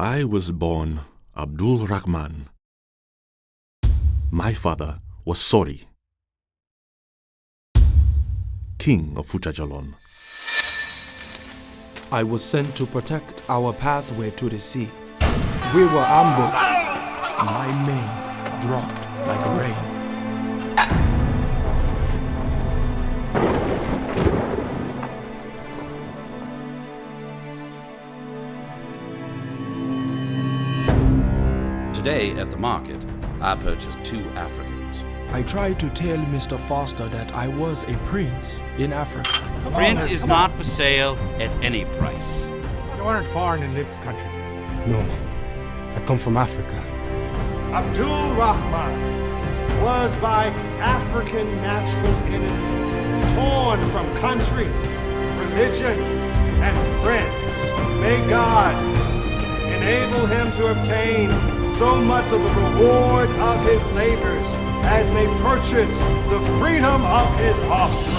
I was born Abdul Rahman. My father was Sori, king of Fujajalon. I was sent to protect our pathway to the sea. We were ambushed, and my mane dropped like rain. Today at the market, I purchased 2 Africans. I tried to tell Mr. Foster that I was a prince in Africa. Prince is not for sale at any price. You weren't born in this country. No, I come from Africa. Abdul Rahman was by African natural enemies torn from country, religion, and friends. May God enable him to obtain so much of the reward of his labors as may purchase the freedom of his offspring.